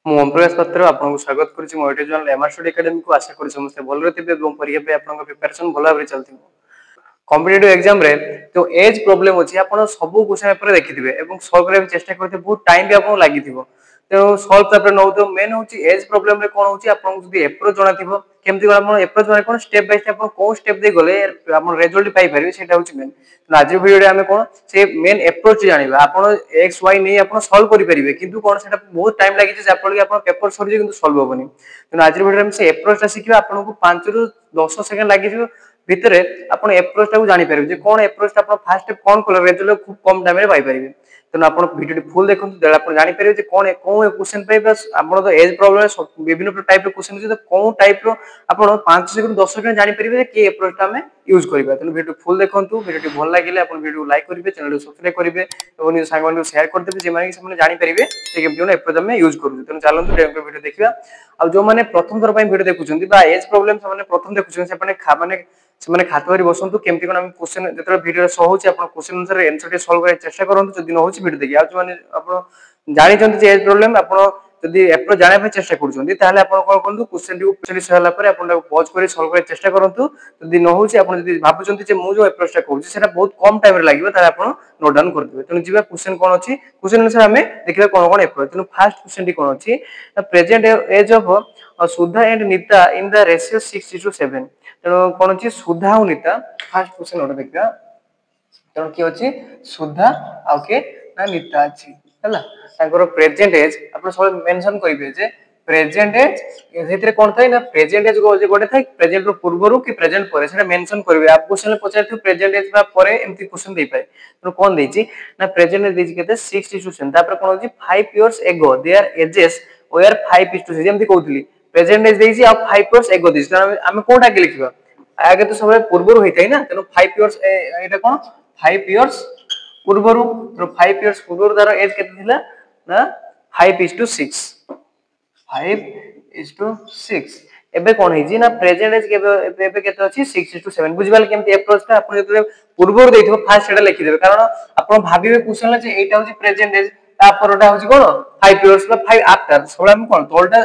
ମୁଁ ଓମ୍ ପ୍ରକାଶ ପାତ୍ର ଆପଣଙ୍କୁ ସ୍ୱାଗତ କରୁଛି ମୋ ୟୁଟ୍ୟୁବ୍ ଚ୍ୟାନେଲ୍ ଏମ୍ଆର୍ ଷ୍ଟଡି ଏକାଡେମୀକୁ। ଆଶା କରୁଛି ସମସ୍ତେ ଭଲରେ ଥିବେ ଏବଂ ପରୀକ୍ଷା ପାଇଁ ଆପଣଙ୍କ ପ୍ରିପାରେସନ୍ ଭଲ ଭାବରେ ଚାଲିଥିବ। କମ୍ପିଟିଟିଭ୍ ଏକ୍ଜାମ ରେ जो एज प्रॉब्लम अछि आपण सब क्वेश्चन पेपर देखिथिबे एवं सॉल्व करबा चेष्टा करते बहुत टाइम भी आपन लागिथिबो। तो सॉल्व पेपर नौ तो मेन होची एज प्रॉब्लम रे कोन होची आपन जदी अप्रोच जणाथिबो केमति आपण अप्रोच माने कोन स्टेप बाय स्टेप को स्टेप दे गले आपण रिजल्ट पाई परिबे सेटा होची मेन। तो आज वीडियो रे हमें कोन से मेन अप्रोच जानिबा आपण एक्स वाई नै आपण सॉल्व करि परिबे किंतु कोन सेटा बहुत टाइम लागि जे आपण के आपण पेपर सरि किंतु सॉल्व होबनी। तो आज वीडियो रे हम से अप्रोच ता सिखिबा आपण को 5 रु 10 सेकंड लागि जो भितरे आपण अप्रोच ता जानि परिबे जे कोन अप्रोच आपण फास्ट स्टेप कोन कोले रिजल्ट खूब कम टाइम रे पाई परिबे। तो आपण वीडियो फुल देखंतु देला आपण जानि परिबे जे कोन क्वेश्चन पे बस आपण तो एज प्रॉब्लम विभिन्न टाइप रो क्वेश्चन जे कोन टाइप रो आपण 5 सेकंड 10 सेकंड जानि परिबे जे के अप्रोच ता हमें यूज करबा। तो वीडियो फुल देखंतु वीडियो भल लागिले आपण वीडियो लाइक करिवे चैनल को सब्सक्राइब करिवे और निज संग को शेयर कर देबे जे माने से जानि परिबे जे केमति अप्रोच हमें यूज करू। तो चलंतु डेमो वीडियो देखिबा। आ जो माने प्रथम थर पय वीडियो देखुचंती बा एज प्रॉब्लम से माने प्रथम देखुचंती से माने से खात बारी बसंतु केमति कोन हम क्वेश्चन जतरा वीडियो सो होची आपण क्वेश्चन अनुसार आंसर टे सॉल्व करे चेष्टा करंतु जदि न होची वीडियो देखि आ जो माने आपण जानि चंती जे एज प्रॉब्लम आपण जदि अप्रोच जाने पे चेष्टा करूचंती ताले आपण कोन करंतु क्वेश्चन सहाला परे आपण पॉज करे सॉल्व करे चेष्टा करंतु जदि न होची आपण जदि भाबुचंती जे मु जो अप्रोच टा कहूची सेटा बहुत कम टाइम रे लागिबो ताले आपण नोट डाउन कर देबे। तनु जिबा क्वेश्चन कोन अछि क्वेश्चन अनुसार हमें देखिबा कोन कोन अप्रोच। तनु फर्स्ट क्वेश्चन टी कोन अछि present age of Sudha and Nita in the ratio 6:7। तनु कोन अछि सुधा और नीता फर्स्ट क्वेश्चन ओडा देखिबा। तनु की अछि सुधा आ के ना नीता अछि हला ताकर प्रेजेंट एज आपण सब मेंशन करिवे जे प्रेजेंट एज एथिरे कोन थाइ ना प्रेजेंट एज गोटे थाइ प्रेजेंट रो पूर्वरु कि प्रेजेंट परे सेटा मेंशन करिवे। आप क्वेश्चन पचारथि प्रेजेंट एज बा परे एमति क्वेश्चन दे पाए। तो कोन देछि ना प्रेजेंट एज देछि केते 6:7 तापर कोन होछि 5 years ago their ages were 5:6 जेमति कहउतली प्रेजेंट एज देछि आ 5 इयर्स एगो देछि हम कोटा के लिखिबा आगे तो सब पूर्वरु होइतै ना। तनो 5 इयर्स एटा कोन 5 इयर्स पूर्वरु तो 5 इयर्स पूर्वरु तार एज केते थिला ना 5:6 5:6 एबे कोन हेजी ना प्रेजेंट एज के एबे केते अछि 6:7 बुझिबाल केमति अप्रोच ता आपण जते पूर्वरु देथिबो फास्ट सेटा लिखि देबे कारण आपण भाबिबे क्वेश्चन जे एटा होछि प्रेजेंट एज ता परटा होछि कोन 5 इयर्स बा 5 आफ्टर सबले हम कोन तोलटा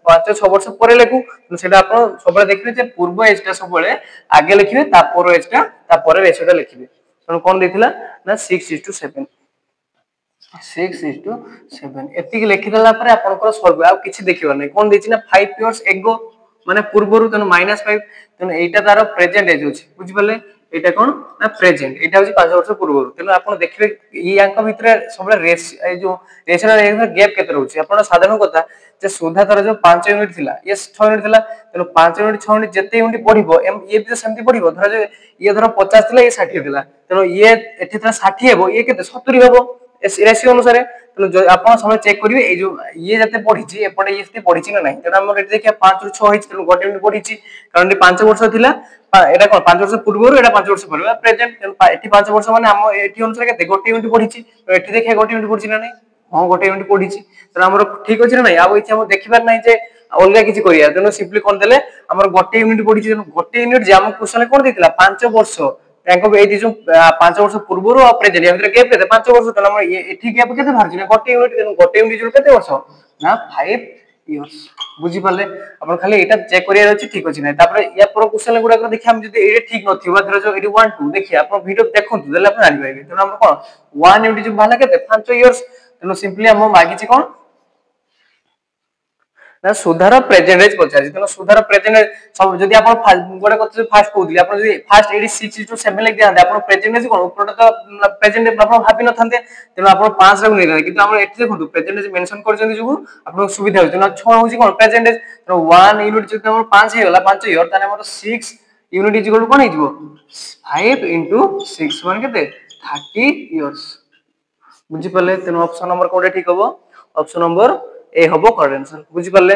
5-6 वर्ष परे लेखु सेटा आपण सबले देखिबे जे पूर्व एज ता सबले आगे लिखिबे ता पर एज ता परे रेशियो ता लिखिबे। तनो कोन देथिला ना 6:7 6:7 एतिक लिखि देला परे आपनकर सॉल्व आ किछि देखिबा नै कोन देछि ना 5 इयर्स एगो माने पूर्वरु तनो -5 तनो एटा तार प्रेजेंट एज होछि बुझि पले एटा कोन ना प्रेजेंट एटा होछि 5 वर्ष पूर्वरु। तनो आपण देखिबे ई अंक भितरे सबले रेस ए जो रेशनल गैप केते रहउछि आपण साधारण कथा जे सुधा तर जो 5 यूनिट थिला ये 6 यूनिट थिला तनो 5 यूनिट 6 यूनिट जते यूनिट पढिबो ये भी सेमति पढिबो धर जे ये धर 50 थिला ये 60 थिला तनो ये एठी था 60 हेबो ये केते 70 हेबो रेशियो अनुसार। तो जो आपण समय चेक करिवे ए जो ये जते पढिछि एपटे ये जते पढिछि ना नाही तेना हम एठी देखिया 5 रु 6 हिच तेनु गोटे यूनिट पढिछि कारण ए 5 वर्ष थिला एटा कोन 5 वर्ष पूर्वरु एटा 5 वर्ष परे प्रेजेंट तेनु एठी 5 वर्ष माने हम एठी अनुसार केते गोटे यूनिट पढिछि तो एठी देखिया गोटे यूनिट पढिछि ना नाही हां गोटे यूनिट पढिछि तो हमर ठीक अछि ना नाही आ इच्छा हम देखिबार नाही जे अलगा किछि करिया तेनु सिंपली कोन देले हमर गोटे यूनिट पढिछि तेनु गोटे यूनिट जे हम क्वेश्चन कोन देतिला 5 वर्ष तांको ए जो 5 वर्ष पूर्वरु आ प्रेजेंट या गैप केते 5 वर्ष तन हम एठी गैप केते भारछि ना गोटे यूनिट जो केते वर्ष ना 5 इयर्स बुझि पाले अपन खाली एटा चेक करिया अछि ठीक अछि नै तापर या पर क्वेश्चन गुडा को देखि हम जदि ए ठीक नथिबा धर जो 1 2 देखि अपन वीडियो देखंतु देले अपन जानि पाइबे तन हम कोन 1 यूनिट जो भाला केते 5 इयर्स तनो सिंपली हम मागिछि कोन ना सुधार प्रेजेंट एज पचाछि तनो सुधार प्रेजेंट सब जदि आपण गोटे कत फास्ट कहउतली आपण जदि फास्ट 86:7 लिख दियांते आपण प्रेजेंट एज कोन उपरटा तो प्रेजेंट आपण भाबी न थांते तनो आपण 5 रे नै रहै किंतु आपण एठी देखंतु प्रेजेंट एज मेंशन करजंती जो आपण सुविधा होय तनो 6 होछि कोन प्रेजेंट एज तनो 1 यूनिट जदि आपण 5 हे गला 5 इयर ताने हमर 6 यूनिट इज इक्वल कोन हिजबो 5 6 मान केते 30 इयर्स बुझि पले तनो ऑप्शन नंबर कोडे ठीक हबो ऑप्शन नंबर ए हबो करेक्ट आंसर बुझि पले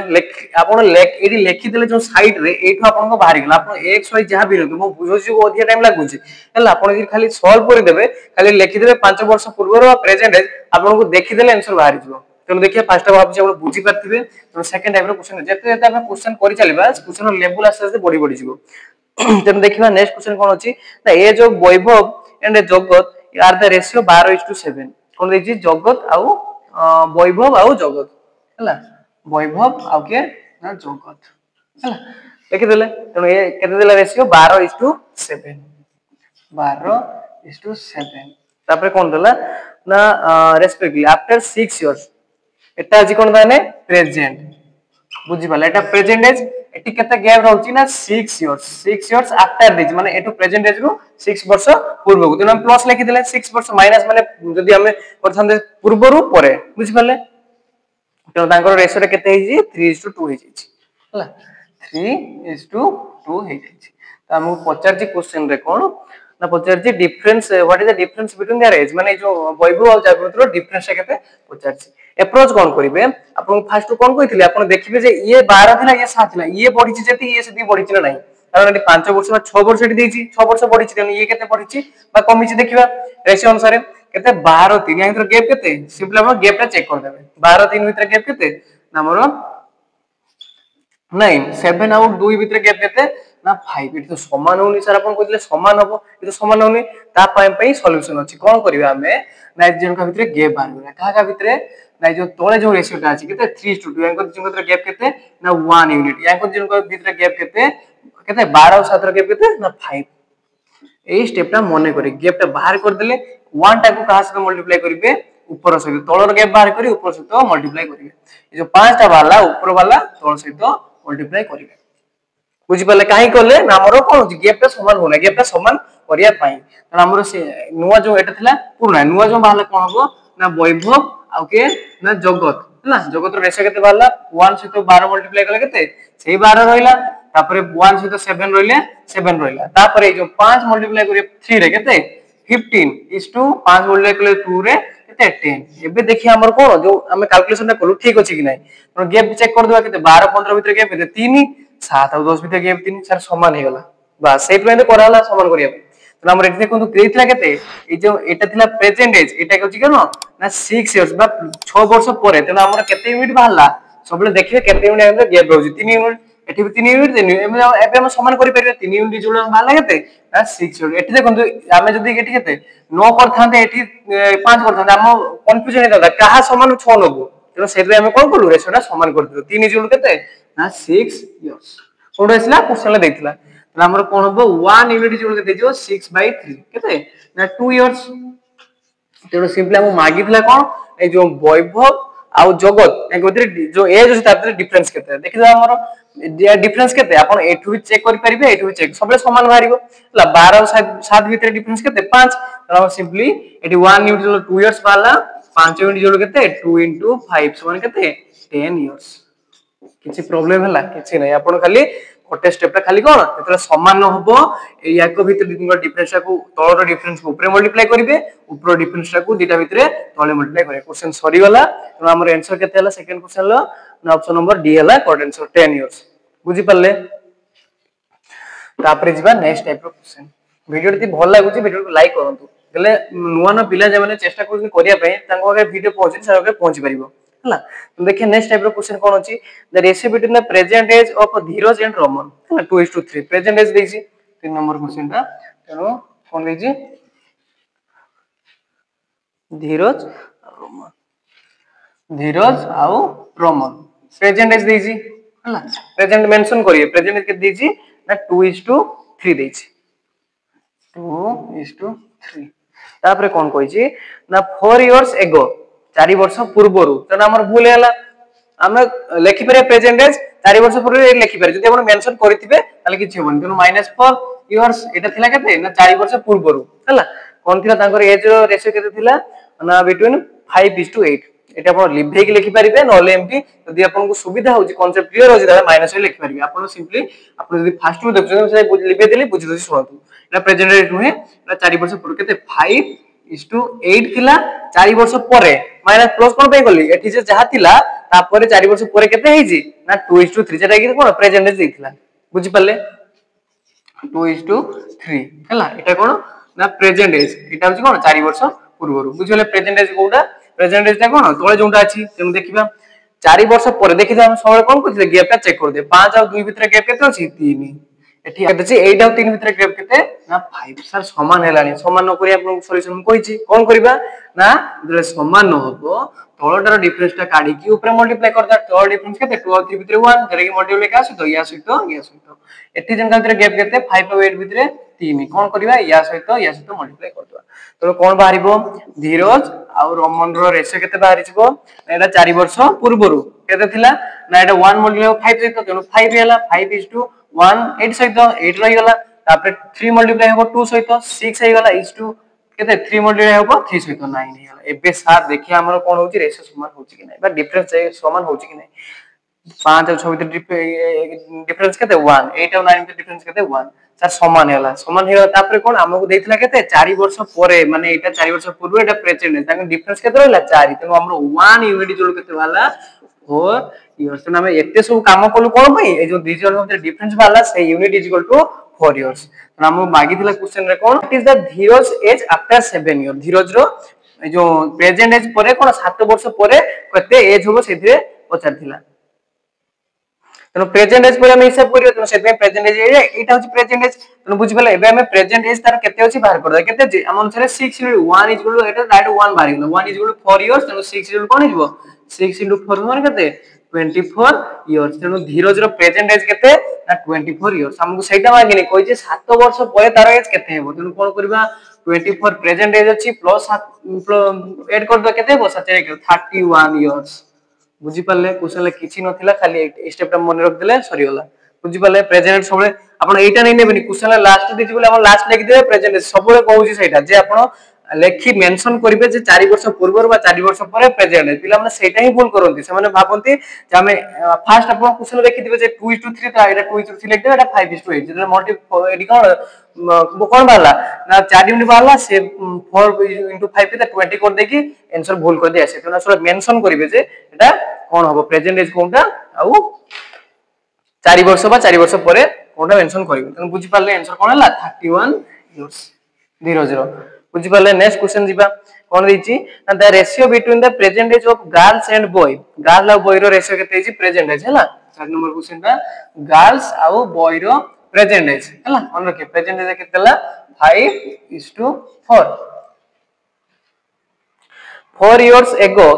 आपण एडी लेखि देले जो साइड रे एठो आपण को बाहरी गला आपण एक्स वाई जहां भी रहतो मो बुझोछि को अधिया टाइम लागुछि हला आपण जे खाली सॉल्व करि देबे खाली लेखि देबे 5 वर्ष पूर्व रो प्रेजेंट एज आपण को देखि देले आंसर बाहरी जिवो। तनो देखिए फर्स्ट भाबु जे आपण बुझि पाथिबे तनो सेकंड टाइम रो क्वेश्चन जते जते आपण क्वेश्चन करि चलिबा क्वेश्चन लेवल आस्ते आस्ते बढ़ी बढ़ी जिवो। तनो देखिबा नेक्स्ट क्वेश्चन कोन अछि the age of Vaibhav and Jagat are the ratio 12:7 कोन देछि जगत आउ वैभव आउ जगत हला वैभव आउ के ना जगत है देखिदेले तेणु ये केते देला रेशियो 12:7 12:7 तापर कोन देला ना रेस्पेक्टिवली आफ्टर 6 इयर्स एटा अछि कोन दाने प्रेजेंट बुझी पाले एटा प्रेजेंट एज एटी केते गैप रहउची ना 6 इयर्स 6 इयर्स आफ्टर दिस माने एटू प्रेजेंट एज रु 6 वर्ष पूर्व को तेणु हम प्लस लिखि देले 6 वर्ष माइनस माने जदी हमें करथांदे पूर्व रु परे बुझी पाले तो तांकर रेशियो रे केते हेजी 3:2 हेजी हला 3:2 हेजी तो हम पचार जी क्वेश्चन रे कोन ना पचार जी difference what is the difference between their age माने जो वैभव और जागृत रो डिफरेंस केते पचार जी अप्रोच कोन करिवे आपन फास्ट कोन कहिथिले आपन देखिबे जे ये 12 थिला ये 7 थिला ये बढ़िछि जेति ये सेति बढ़िछि ना नाही कारण एटी 5 वर्ष बा 6 वर्ष एटी देछि 6 वर्ष बढ़िछि तेन ये केते बढ़िछि बा कमिछि देखिबा रेशियो अनुसार केते 12 3 या भीतर गैप केते सिंपल हम गैप टा चेक कर देबे 12 3 भीतर गैप केते ना हमरो नहीं 7 आउट 2 भीतर गैप केते ना 5 इट तो समान होनी सर अपन कहले समान हबो इ तो समान होनी ता पई सॉल्यूशन अछि कोन करिवे हमें ना जन का भीतर गैप बाहर का का भीतर ना जो तोळे जो रेशियो टा अछि केते 3:2 यांको जन भीतर गैप केते ना 1 यूनिट यांको जन का भीतर गैप केते केते 12 और 7 रो गैप केते ना 5 ए स्टेप टा मने करी गैप टा बाहर कर देले 1 टा को कहा से मल्टीप्लाई करिवे ऊपर सहित तळर गैप बाहर करी ऊपर सहित मल्टीप्लाई करिवे ए जो 5 टा वाला ऊपर वाला तळ सहित मल्टीप्लाई करिवे बुझी पाले काहे करले ना हमरो कोन गैप टा समान होना गैप टा समान करिया पाई त हमरो से नुवा जो एटा थिला पुराना नुवा जो बाहला कोन हबो ना वैभव आउ के ना जगत हैला जगत रो रेशियो केते बाहला 1 सहित 12 मल्टीप्लाई करले केते सेही 12 रहिला तापरे 1 सहित 7 रहिले 7 रहिला तापरे जो 5 मल्टीप्लाई करिए 3 रे केते 15:5 मल्टीप्लाई करले 2 रे केते 10 एबे देखि हमर कोन जो हमें कैलकुलेशन करू ठीक अछि कि नै तो गैप चेक कर देबा केते 12 15 भीतर गैप केते 3 7 और 10 भीतर गैप 3 सर समान हे गला बस सेट में तो कराला समान करिया तो हमर एठी देखु क्रेथिला केते ए जो एटा थिला प्रेजेंट एज एटा कहछि केनो ना 6 इयर्स बा 6 वर्ष परे तेना हमर केते यूनिट बाहला सबले देखिबे केते यूनिट हमर गैप रहउछि 3 यूनिट एठी 3 यूनिट देनी एबे हम समान करि परिबे 3 यूनिट जोड़ बाहला केते ना 6 यूनिट एठी देखु हमें जदी एठी केते 9 करथांते एठी 5 करथांते हम कंफ्यूजन हे दादा कहा समान 6 नबो तेनो सेबे हम कोन कलु रेशियोटा समान कर दियो 3 जोड़ केते ना 6 इयर्स कोड आइसला क्वेश्चन ले दैथिला त हमर कोन हबो 1 यूनिट जोड़ केते जो 6/3 केते ना 2 इयर्स तेनो सिंपली हम मागितला कोन ए जो वैभव आउ जगत एक भीतर जो एज अछि तार डिफरेंस केते देखिला हमर डिफरेंस केते आपण एठु भी चेक करि परिबे एठु भी चेक सबले समान बाहरिबो ला 12 और 7 भीतर डिफरेंस केते 5 त सिंपली एठी 1 यूनिट जो 2 इयर्स बाला 5 यूनिट जोड़ केते 2 * 5 समान केते 10 इयर्स किछि प्रॉब्लम हला किछि नै आपण खाली गोटे स्टेप ता खाली कोन एतले समान होबो याको भीतर दिनकर डिफरेंस को तळर डिफरेंस को ऊपर मल्टीप्लाई करिवे ऊपर डिफरेंस को दीटा भीतर तळे मल्टीप्लाई करिवे क्वेश्चन सरी गला तो हमर आंसर केते हला सेकंड क्वेश्चन लो ना ऑप्शन नंबर डी हला करेक्ट आंसर 10 इयर्स बुझी पल्ले तापरे जिबा नेक्स्ट टाइप रो क्वेश्चन वीडियो ती भल लागुची वीडियो को लाइक करंतु गले नुवा न पिला जे माने चेष्टा करु करिया पय तांको आगे वीडियो पहुंची सागे पहुंची परिबो हला तो देखिए नेक्स्ट टाइप रो क्वेश्चन कोन अछि the ratio between the present age of Dhiraj and Raman 2:3 present age देछि 3 नंबर क्वेश्चन ता तेनो कोन देछि धीरज आउ रमन प्रेजेंट एज देछि हला प्रेजेंट मेंशन करिए प्रेजेंट के देछि ना 2:3 देछि 2:3 तापरे कोन कहिछि ना 4 इयर्स एगो 4 वर्ष पूर्वरु तने हमर भूल हैला हम लेखि परे प्रेजेंट एज 4 वर्ष पूर्व लेखि परे जदि आपण मेंशन करिथिबे ताले किछि होबन तनो -4 इयर्स एटा थिला केते ना 4 वर्ष पूर्वरु हैला कोन थिला तांकर एज रो रेशियो केते थिला ना बिटवीन 5:8 एटा आपण लिभे कि लेखि परिबे नले एमपी जदि आपण को सुविधा होछि कांसेप्ट क्लियर होछि ताले माइनस ले लेखि परिबे आपण सिंपली आपण जदि फर्स्ट में देखछन से लिभे देली बुझि दछि सुनतु एटा प्रेजेंट एज नुहे एटा 4 वर्ष पूर्व केते 5:8 थिला 4 वर्ष परे माइनस प्लस कोन पे गली एठी जे जहा थिला तापरे 4 वर्ष परे केते हेजी ना 2:3 जेटा कि कोन प्रेजेंट एज देथिला बुझि पल्ले 2:3 हला एटा कोन ना प्रेजेंट एज एटा होछि कोन 4 वर्ष पूर्वरु बुझले प्रेजेंट एज कोडा प्रेजेंट एज ता कोन तळे जोंटा अछि तेनु देखिबा 4 वर्ष परे देखिबा हम सबले कोन कथिले गैप ता चेक कर दे 5 और 2 भीतर गैप केते अछि 3 एठी केते अछि 8 और 3 भीतर गैप केते ना 5 सर समान हेलानी समान न करी आपन सॉल्यूशन कहिछि कोन करबा ना जले समान न होबो तळटार डिफरेंसटा काढी की ऊपर मल्टीप्लाई करदा तळ डिफरेंस केते 2 और 3 भितरे 1 जरे कि मल्टीप्लाई का सहित या सहित एठी जनका भितरे गैप केते 5 और 8 भितरे 3 कोन करबा या सहित मल्टीप्लाई करदवा तो कोन बाहरिबो धीरज आ रमन रो रेशियो केते बाहरिबो एटा 4 वर्ष पूर्वरु केते थिला ना एटा 1 मल्टीप्लाई 5 सहित तेनु 5 हैला 5:1 8 सहित 8 रहि गला तापर 3 मल्टीप्लाई हो 2 सहित 6 है गला इस टू केते 3 मल्टीप्लाई हो 3 सहित 9 है गला एबे सार देखि हमर कोन होची रेशियो समान होची कि नै बा डिफरेंस समान होची कि नै 5 और 6 भीतर डिफरेंस केते 1 8 और 9 भीतर डिफरेंस केते 1 सर समान हैला समान हेला तापर कोन हमको देथिला केते 4 वर्ष परे माने एटा 4 वर्ष पूर्व एटा प्रेजेंट ताके डिफरेंस केते रहला 4 तनो हमरो 1 यूनिट जोड़ केते वाला 4 इयर्स तो हमें एते सब काम कलु कोन पई ए जो डिजिटल मध्ये डिफरेंस वाला से unit is equal to 4 years तो हमको मागी थिला क्वेश्चन रे कोन it is the Dhiraj age after 7 year Dhiraj रो जो प्रेजेंट एज परे कोन 7 वर्ष परे कते एज होबो सेथिरे पचार थिला तनो प्रेजेंट एज पर हम हिसाब करियो तनो सेते प्रेजेंट एज एटा होची प्रेजेंट एज तनो बुझि पले एबे हम प्रेजेंट एज तार केते होची बाहर कर दे केते जे हम अनुसार 6 1 is equal to Etah direct 1 बाहर गेलो 1 इज इक्वल टू 4 इयर्स तनो 6 इज इक्वल कोन हिजबो 6 4 माने केते 24 इयर्स तनो धीरज रो प्रेजेंट एज केते ना 24 इयर्स हमको सेटा मागिनी कोइ जे 7 वर्ष परे तार एज केते हेबो तनो कोन करबा 24 प्रेजेंट एज अछि प्लस ऐड कर दो केते हेबो 31 इयर्स बुझी पाले क्वेश्चन किछि नथिला खाली स्टेपटा मन रख देले सरी होला बुझी पाले प्रेजेंट सबले आपण एटा नै नेबेनी क्वेश्चन लास्ट दिछि बोले आपण लास्ट लिख देबे प्रेजेंट सबले कहूची सेटा जे आपण लेखि मेंशन करिवे जे 4 वर्ष पूर्व बा 4 वर्ष परे प्रेजेंट पिला माने सेटा ही भूल करंती से माने भाबंती जे हमें फास्ट आपण क्वेश्चन लिखि दिबे जे 2:3 तो एटा 2:3 लिख देबे एटा 5:8 जे मल्टी एडी कोन बाला ना 4 यूनिट बाला से 4 * 5 के 20 कर देकी आंसर भूल कर दे आसे तो ना मेंशन करिवे जे एटा कोन होबो प्रेजेंट एज कोनटा आउ 4 वर्ष बा 4 वर्ष परे कोनटा मेंशन करिवे तने बुझि पाले आंसर कोन हला 31 इयर्स 00 बुझि पाले नेक्स्ट क्वेश्चन दिबा कोन दैछि ना the ratio between the present age of girls and boy girl और बॉय रो रेशियो केते छि प्रेजेंट एज हला 4 नंबर क्वेश्चन ता गर्ल्स और बॉय रो प्रेजेंट एज हला मन रखे प्रेजेंट एज केते हला 5:4 4 years ago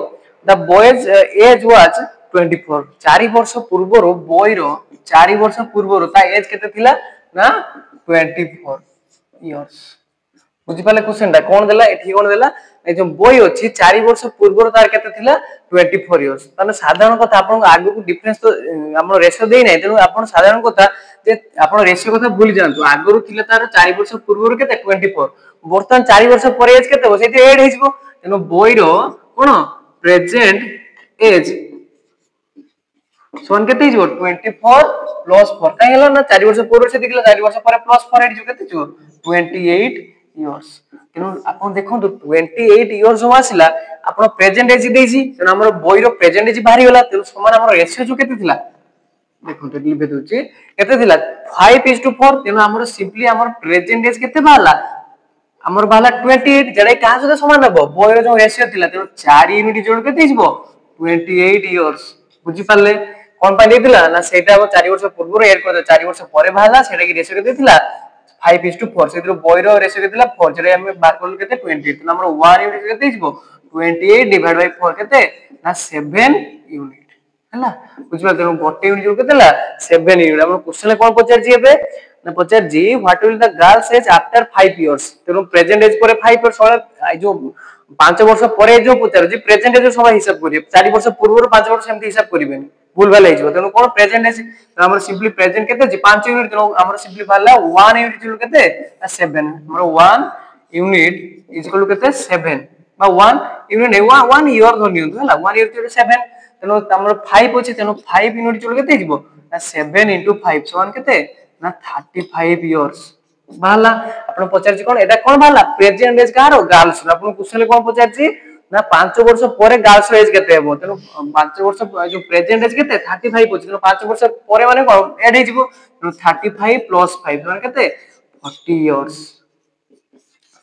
the boy's age was 24 4 वर्ष पूर्व रो बॉय रो 4 वर्ष पूर्व रो ता एज केते थिला ना 24 इयर्स बुझि पाले क्वेश्चन ता कोन देला एठी कोन देला ए जो बॉय अछि 4 वर्ष पूर्व रो तार केते थिला 24 इयर्स तने साधारण कथा आपन आगु को डिफरेंस तो हमरो रेशियो देई नै तेनु आपन साधारण कथा जे आपन रेशियो कथा भूल जानतो आगु थिला तार 4 वर्ष पूर्व रो केते 24 वर्तमान 4 वर्ष परे एज केते हो सेति ऐड हेजिबो तेनु बॉय रो कोन प्रेजेंट एज सोन केते हिजो 24 प्लस 4 काई हला ना 4 वर्ष पूर्व से दिखला 4 वर्ष परे प्लस 4 एड जो केते जो 28 इयर्स तेनु आपन देखो 28 इयर्स हो आसिला आपन प्रेजेंट एज देइछि तेनु हमर बॉय रो प्रेजेंट एज बाहरी होला तेनु समान हमर रेशियो जो केते थिला देखो तो लिबे दोछि केते थिला 5:4 तेनु हमर सिंपली हमर प्रेजेंट एज केते बाला हमर बाला 28 जडे का सके समान हबो बॉय रो जो रेशियो थिला तेनु 4 यूनिट जोड़ केते हिजबो 28 इयर्स बुझि पाले कोन पाइ देथिला ना सेटा 4 वर्ष पूर्व ऐड कर 4 वर्ष परे बाला सेटा की रेशियो केते थिला 5:4 सेतिर बॉय रो रेशियो केते थिला 4 जडे हम बार करल केते 28 तो हमर 1 यूनिट केते हिजबो 28 डिवाइड बाय 4 केते ना 7 यूनिट हला बुझि पाले तेनु गोटे यूनिट जोड़ केते ला 7 यूनिट हम क्वेश्चन कोन पचार जी एबे ना पचार जी what will the girls age after 5 years तेनु प्रेजेंट एज परे 5 इयर्स वाला जो 5 वर्ष परे जो पचार जी प्रेजेंट एज सब हिसाब करिए 4 वर्ष पूर्व 5 वर्ष हमते हिसाब करिबेनी भूल भाल हिजो तेनु कोन प्रेजेंट एज हमर सिंपली प्रेजेंट केते जी 5 यूनिट तेनु हमर सिंपली भाला 1 यूनिट जो केते 7 हमर 1 यूनिट इज इक्वल टू केते 7 बा 1 यूनिट 1 ईयर धनियो हला 1 ईयर तो 7 तेनु हमर 5 अछि तेनु 5 यूनिट जो केते हिजबो ना 7 * 5 समान केते ना 35 इयर्स बाला आपण पचार जी कोन एटा कोन बाला प्रेजेंट एज कार गर्ल्स आपण क्वेश्चन कोन पचार जी ना 5 वर्ष परे गर्ल्स एज केते हेबो तेनु 5 वर्ष जो प्रेजेंट एज केते 35 अछि तेनु 5 वर्ष परे माने कोन ऐड हिजबो तेनु 35 + 5 माने केते 40 इयर्स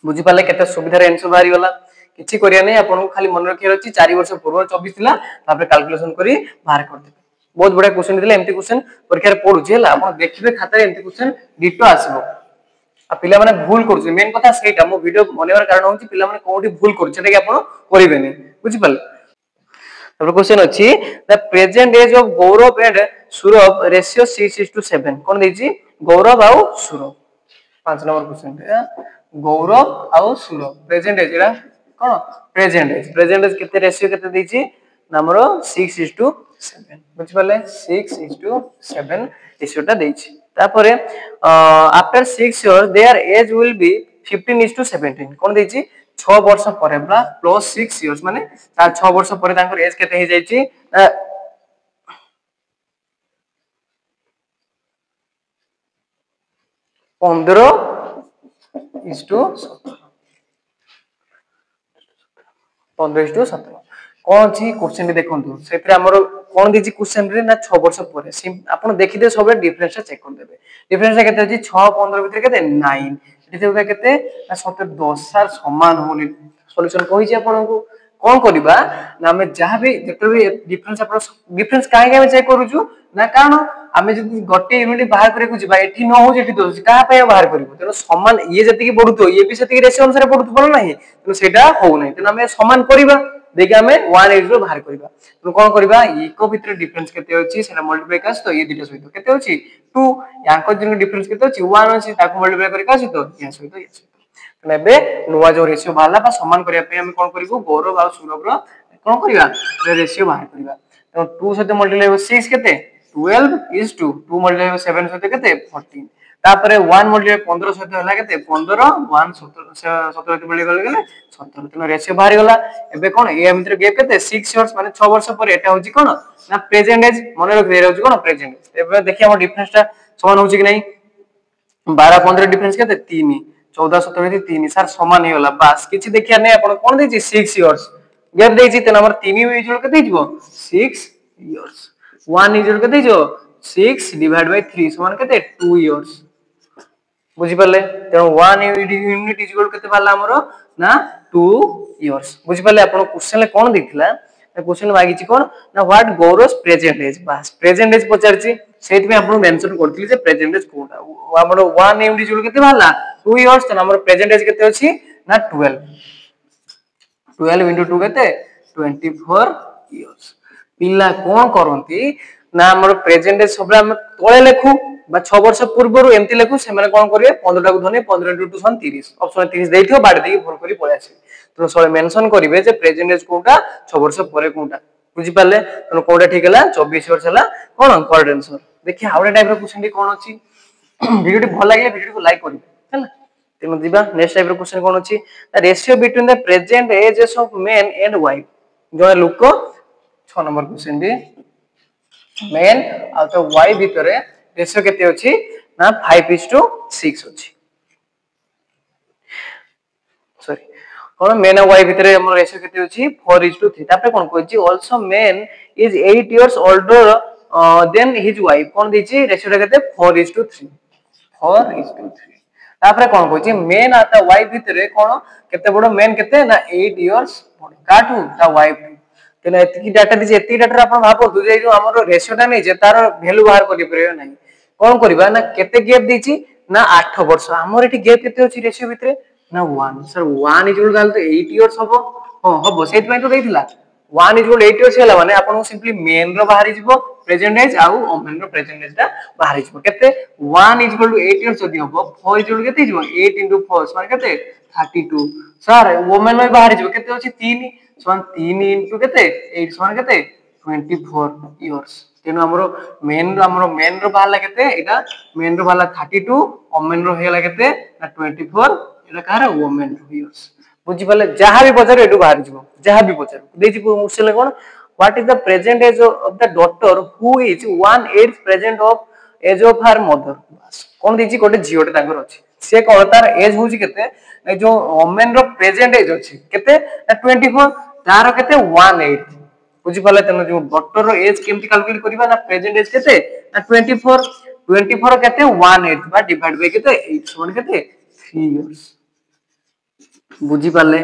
बुझि पाले केते सुविधा रे आंसर बारी वाला किछि करिया नै आपण खाली मन रखिया अछि 4 वर्ष पूर्व 24 थिला तापर कैलकुलेशन करी बाहर कर देबे बहुत बड़ा क्वेश्चन दिले एमती क्वेश्चन परीक्षा रे पढु छला आपण देखिबे खाता रे एमती क्वेश्चन डिटो आसीबो आ पिला माने भूल करछ मेन कथा सेटा मो वीडियो बनेबार कारण होछि पिला माने कोठी भूल करछ सेटा कि आपण करिबेनी बुझि पाले তারপর क्वेश्चन अछि the present age of Gaurav and Surabh ratio 6:7 कोन देछि गौरव आउ सुरभ 5 नंबर क्वेश्चन गौरव आउ सुरभ प्रेजेंट एज एरा कोन प्रेजेंट एज केते रेशियो केते देछि नंबर 6:7 बुझ पाले 6:7 रेशियोटा देछि तापरे after 6 years their age will be 15:17 कोन देछि 6 वर्ष परे प्लस 6 इयर्स माने 6 वर्ष परे तांकर एज केते हे जायछि 15:17 15:17 कौन छी क्वेश्चन देखंतु सेतरे हमर कोन दिछि क्वेश्चन रे ना 6 वर्ष परे आपण देखि दे सबे डिफरेंस चेक कर देबे डिफरेंस केते अछि 6 15 भीतर केते 9 एठी होगा केते ना 17 10 सर समान होनी सॉल्यूशन कहि छी आपण को कोन करबा ना हमें जहां भी जेते भी डिफरेंस काहे के चेक करूछु ना कारण हमें जदि गोटे यूनिट बाहर करे को जिबा एठी न हो जेठी दोस का पे बाहर करबो तेनो समान ये जति की बढ़ुतो ये भी सेति रेशियो अनुसार बढ़ुतो बोल नाही तेनो सेटा हो नाही तेनो हमें समान करबा देखि हमें 1 एज रो बाहर करबा तो कोन करबा इको भीतर डिफरेंस केते अछि सेना मल्टीप्लाई कास तो ये दिटा सहित केते अछि 2 यांको जिन डिफरेंस केते अछि 1 अछि ताको मल्टीप्लाई करि कास तो या सहित ये सहित नेबे नुवा जो रेशियो बाला बा समान करिया पे हम कोन करिवो गौरव आ सुरभ रो कोन करिवा रेशियो बाहर करिवा तो 2 सहित मल्टीप्लाई हो 6 केते 12 is 2 2 मल्टीप्लाई 7 सहित केते 14 तापरे 1 मल्टीप्लाई 15 सहित हला केते 15 1 17 17 मल्टीप्लाई गेले 17 तनो रेशियो बाहर गला एबे कोन ए भीतर गैप केते 6 इयर्स माने 6 वर्ष पर एटा होची कोन ना प्रेजेंट एज मने रख दे होची कोन प्रेजेंट एज एबे देखि हम डिफरेंसटा समान होची कि नहीं 12 15 डिफरेंस केते 3 14 17 3 सर समान हे गला बस किछि देखिया नै आपण कोन देछि 6 इयर्स गैप देछि त नंबर 3 इक्वल केते हिजबो 6 इयर्स 1 इक्वल केते हिजो 6 डिवाइड बाय 3 समान केते 2 इयर्स बुझि परले त 1 यूनिट इक्वल केते बाला हमरो ना 2 इयर्स बुझि परले आपण क्वेश्चन ले कोन दिखला क्वेश्चन मागिछि कोन ना व्हाट गौरव प्रेजेंट एज बस प्रेजेंट एज पचारछि सेति में आपण मेंशन करथिले जे प्रेजेंट एज कोटा हमरो 1 यूनिट इक्वल केते बाला 2 इयर्स त हमरो प्रेजेंट एज केते अछि ना 12 12 into 2 केते 24 इयर्स पिला कोन करंती ना हमर प्रेजेंट एज सबरा हम तळे लेखु बा 6 वर्ष पूर्वरु एमति लेखु से माने कोन करिवे 15 टा को धने 15 into 2 = 30 ऑप्शन 30 देइथियो बाड देई फोन करी पळे आसी तो सळे मेंशन करिवे जे प्रेजेंट एज कोटा 6 वर्ष परे कोटा बुझि पाले तो कोटा ठीक हला 24 वर्ष हला कोन करेक्ट आंसर देखि हाउडा टाइप रो क्वेश्चन कोन अछि वीडियो भल लागे वीडियो को लाइक करिवे हला तेनो दिबा नेक्स्ट टाइप रो क्वेश्चन कोन अछि the ratio between the present ages of men and wife जो लोक 6 नंबर क्वेश्चन दे मेन आ तो वाइफ भितरे रेशियो केते अछि ना 5:6 अछि सॉरी कोन मेन और वाइफ भितरे हमर रेशियो केते अछि 4:3 तापर कोन कहछि also men is 8 years older than his wife कोन दिछि रेशियो केते 4:3 4:3 तापर कोन कहछि मेन आ ता वाइफ भितरे कोन केते बडो मेन केते ना 8 इयर्स काटू ता वाइफ तेने एति डाटा दिछि एति डाटा आपण भाबो जे जो हमर रेशियो टा नै जे तार वैल्यू बाहर करि परयो नै कोन करबा ना केते गैप दिछि ना 8 वर्ष हमर एठी गैप केते अछि रेशियो भितरे ना 1 सर 1 इक्वल गाल तो 8 इयर्स हबो हां हबो सेति पय तो देइथिला 1 इक्वल 8 इयर्स हैला माने आपण सिंपली मेन रो बाहर जिवो प्रेजेंट एज आ वुमेन रो प्रेजेंट एज टा बाहर जिवो केते 1 इक्वल टू 8 इयर्स जदी हबो 4 इक्वल केते जिवो 8 into 4 समान केते 32 सर वुमेन रो बाहर जिवो केते अछि 3 समान 3 into केते 8 समान केते 24 इयर्स तेनो हमरो मेन रो बाहला केते एटा मेन रो बाहला 32 वुमेन रो हेला केते ना 24 एटा कार वुमेन रो इयर्स बुझि पाले जहां भी पचार एटु बाहर जिवो जहां भी पचार देछि मुसले कोन what is the present age of the daughter who is 1/8 present of age of her mother बस कोन देछि कोटे जियोटे तांगर अछि से कोन तार एज होछि केते ए जो वुमेन रो प्रेजेंट एज अछि केते 24 तार केते 1/8 बुझि पाले तने जो डॉक्टर रो एज केमति कैलकुलेट करबा ना प्रेजेंट एज केते ना 24 24 केते 1/8 बा डिवाइड बाय केते 8 समान केते 3 इयर्स बुझि पाले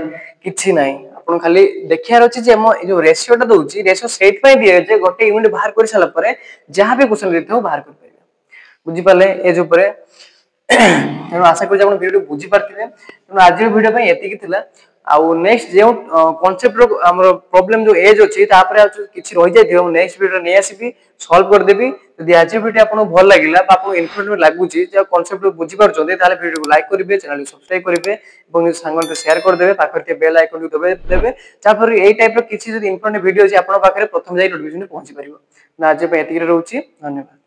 किछि नाही आपण खाली देखियार अछि जे हम जो रेशियो टा दोछि रेशियो सेट पय दिए जे गोटे यूनिट बाहर कर साला परे जहां भी क्वेश्चन देथौ बाहर कर पाइबे बुझि पाले एज ऊपर तेनु आशा करि आपण वीडियो बुझि पारथिबे तेनु आज वीडियो पय एति कि थिला आउ नेक्स्ट जो कॉन्सेप्ट रो हमर प्रॉब्लम जो एज अछि तापर किछि रहि जाय दियो नेक्स्ट वीडियो नै आसीबी सॉल्व कर देबी यदि आज वीडियो आपन भल लागिला बा आपन इन्फॉर्मेटिव लागुची जे कॉन्सेप्ट बुझी परछोंते ताले वीडियो को लाइक करिवे चैनल को सब्सक्राइब करिवे एवं सांगन को शेयर कर देबे पाखर बेल आइकन को देबे तापर एई टाइप रो किछि जदि इन्फॉर्मेटिव वीडियो अछि आपन पाखरे प्रथम जाई नोटिफिकेशन पहुंची परिबो ना आज पे एतिक रहउची धन्यवाद।